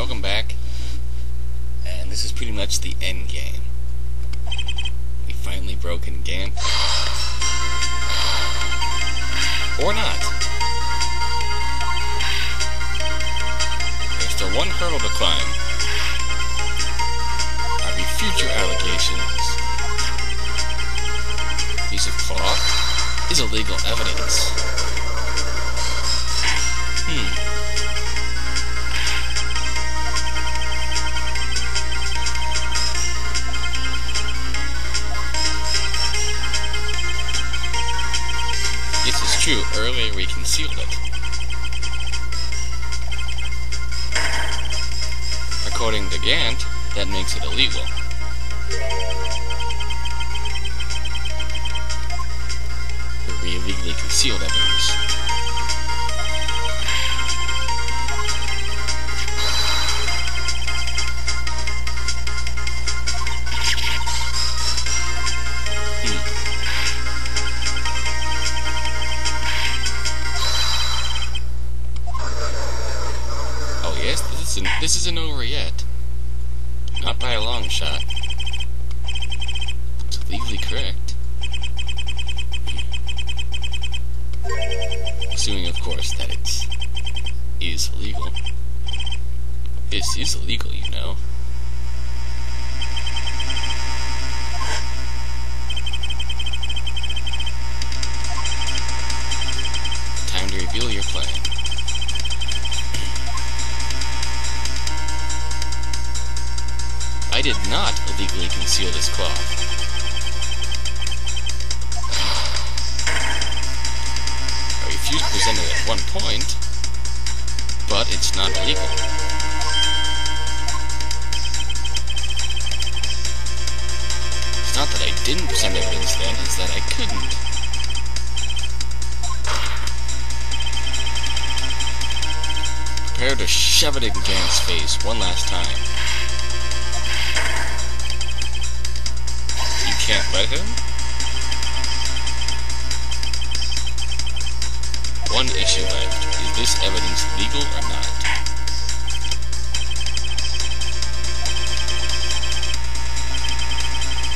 welcome back. And this is pretty much the end game. We finally broken Gant. Or not. There's still one hurdle to climb. I refute your allegations. Piece of cloth is illegal evidence. This is true. Earlier we concealed it. According to Gant, that makes it illegal. We illegally concealed evidence. Oh yes, this isn't over yet. Not by a long shot. It's legally correct. Assuming, of course, that it is illegal. This is illegal, you know. Time to reveal your plan. I did not illegally conceal this cloth. I refused to present it at one point, but it's not illegal. It's not that I didn't present evidence then, it's that I couldn't. Prepare to shove it in Gant's face one last time. You can't let him? One issue left. Is this evidence legal or not?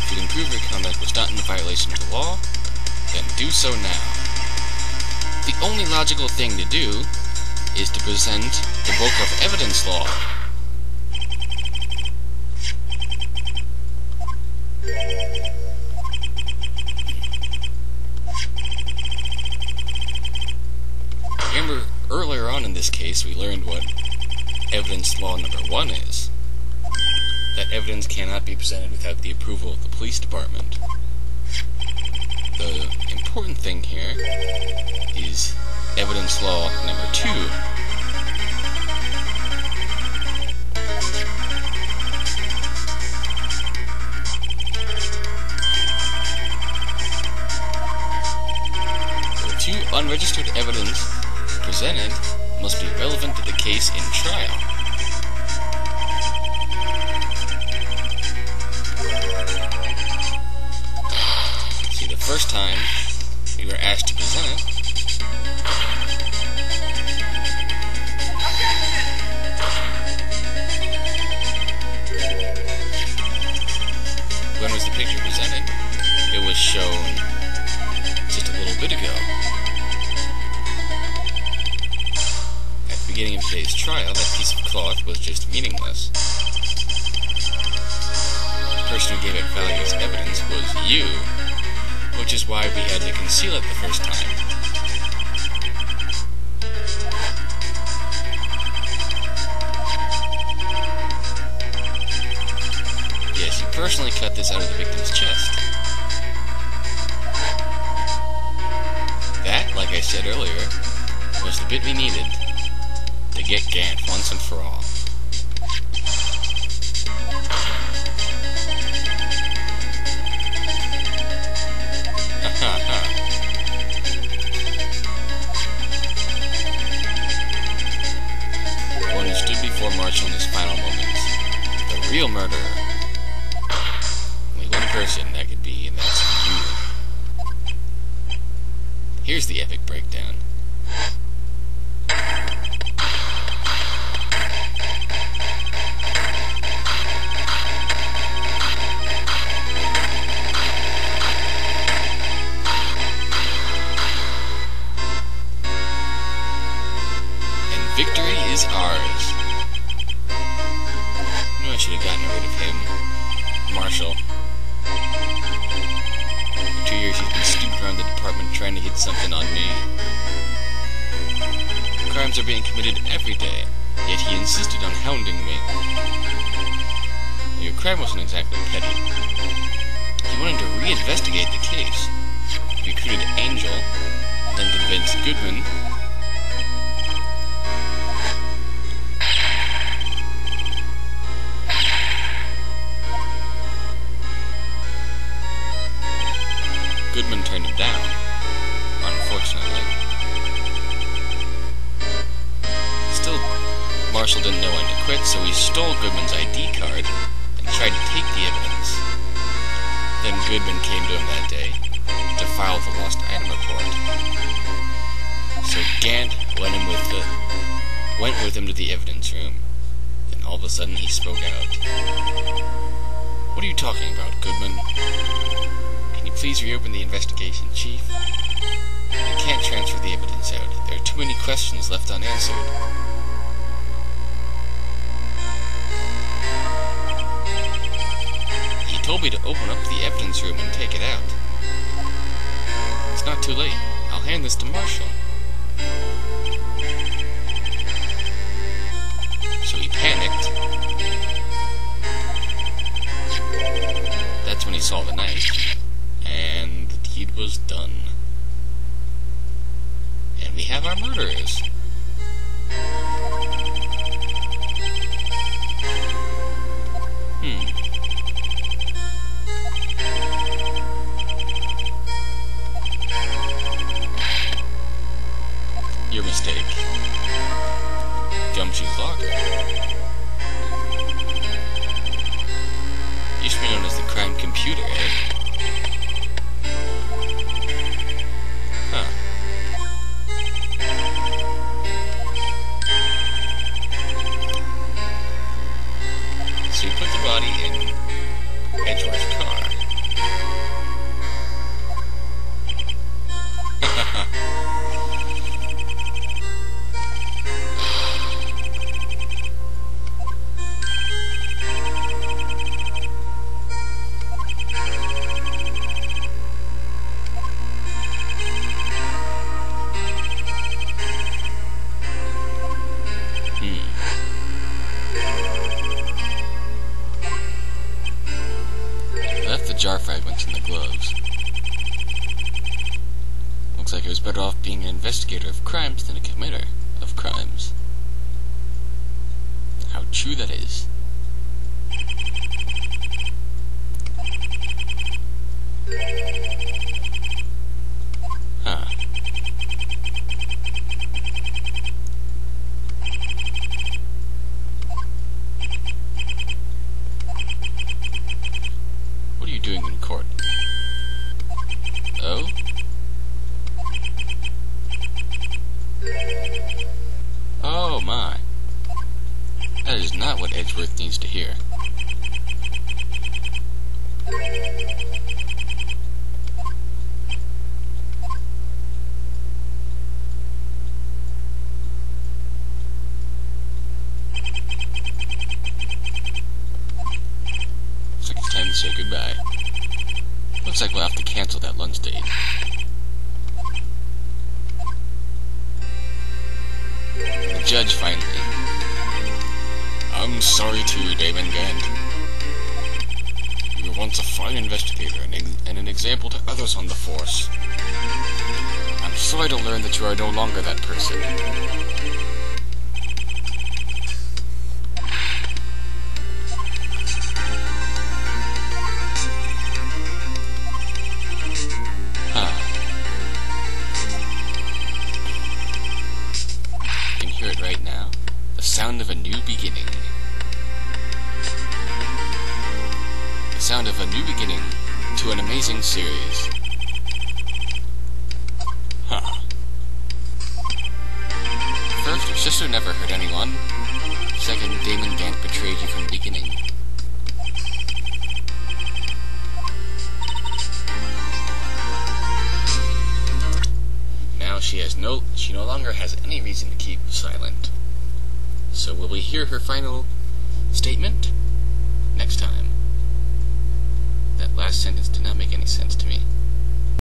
If you can prove your conduct was not in violation of the law, then do so now. The only logical thing to do is to present the book of evidence law. Remember, earlier on in this case, we learned what evidence law number 1 is. That evidence cannot be presented without the approval of the police department. The important thing here is evidence law number 2. The 2 unregistered evidence presented must be relevant to the case in trial. See, the first time we were asked to present it, when was the picture presented? It was shown just a little bit ago. Beginning of today's trial, that piece of cloth was just meaningless. The person who gave it value as evidence was you, which is why we had to conceal it the first time. Yes, you personally cut this out of the victim's chest. That, like I said earlier, was the bit we needed to get Gant once and for all. One who stood before Marshall in his final moments. The real murderer. Only one person that could be, and that's you. Here's the epic breakdown. It's ours. I knew I should have gotten rid of him. Marshall. For 2 years he's been snooping around the department trying to hit something on me. Crimes are being committed every day, yet he insisted on hounding me. Your crime wasn't exactly petty. He wanted to reinvestigate the case. He recruited Angel, then convinced Goodman. Goodman turned him down, unfortunately. Still, Marshall didn't know when to quit, so he stole Goodman's ID card and tried to take the evidence. Then Goodman came to him that day to file the lost item report. So Gant went with him to the evidence room. Then all of a sudden he spoke out. "What are you talking about, Goodman? Can you please reopen the investigation, Chief? I can't transfer the evidence out. There are too many questions left unanswered." He told me to open up the evidence room and take it out. It's not too late. I'll hand this to Marshall. So he panicked. That's when he saw the knife. And the deed was done. And we have our murderers. Your mistake. Gumshoe's locker. Used to be known as the crime computer, eh? Huh. So you put the body in Edgeworth's car. Left the jar fragments in the gloves. Looks like it was better off being an investigator of crimes than a committer of crimes. How true that is. Huh. What are you doing in court? Oh? Oh my. That is not what Edgeworth needs to hear. Looks like it's time to say goodbye. Looks like we'll have to cancel that lunch date. The judge finally. "I'm sorry too, Damon Gant. You were once a fine investigator and an example to others on the force. I'm sorry to learn that you are no longer that person. You can hear it right now. The sound of a new beginning. The sound of a new beginning to an amazing series. Huh. First, your sister never hurt anyone. Second, Damon Gant betrayed you from the beginning. Now she no longer has any reason to keep silent. So will we hear her final statement next time? That last sentence did not make any sense to me.